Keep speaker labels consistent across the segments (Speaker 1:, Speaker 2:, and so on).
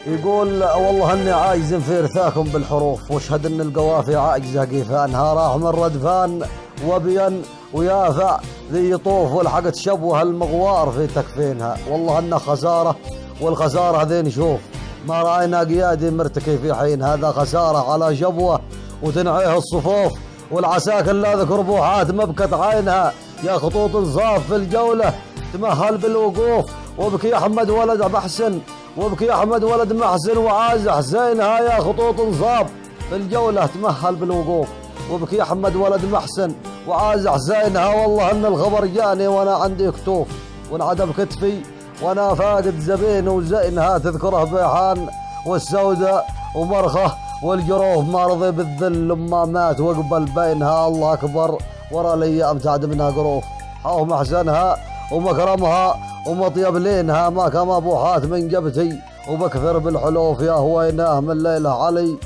Speaker 1: يقول والله اني عايز في ارثاكم بالحروف، واشهد ان القوافي عاجزه قيفانها، راح من ردفان وبين ويافع ذي يطوف ولحقت شبوه المغوار في تكفينها. والله انه خساره، والخساره ذي نشوف ما راينا قيادي مرتكي في حين، هذا خساره على جبوه وتنعيه الصفوف، والعساكر لا ذكر بوحات مبكت عينها، يا خطوط انصاف في الجوله تمهل بالوقوف، وبكي احمد ولد محسن، وبكي احمد ولد محسن وعاز حسينها، يا خطوط انصاف في الجوله تمهل بالوقوف، وبكي احمد ولد محسن وعاز حسينها. والله ان الخبر جاني وانا عندي كتوف، وانعدم كتفي وانا فاقد زبين وزينها، تذكره بيحان والسوداء ومرخه والجروف ما رضي بالذل لما مات واقبل بينها. الله اكبر ورا الايام تعد منها قروف، حاو محسنها ومكرمها ومطيب لينها، ما كما ابو حاتم من جبتي وبكثر بالحلوف، يا هويناه من ليله علي،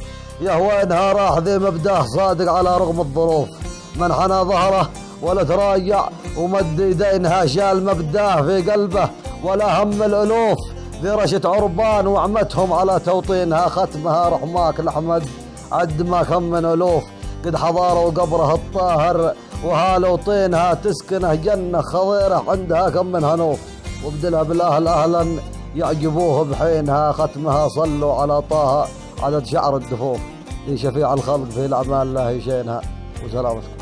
Speaker 1: يا هوينها راح ذي مبداه صادق على رغم الظروف، من حنى ظهره ولا تراجع ومد يدينها، شال مبداه في قلبه ولا هم الالوف، ذي رشت عربان وعمتهم على توطينها، ختمها رحماك الاحمد عد ما كم من الوف، قد حضاره وقبره الطاهر وهالو طينها، تسكنه جنه خضيره عندها كم من هنوف، وابدلها بالاهل اهلا يعجبوه بحينها، ختمها صلوا على طه عدد شعر الدفوف، لشفيع الخلق في الاعمال لا يشينها. وسلامتكم.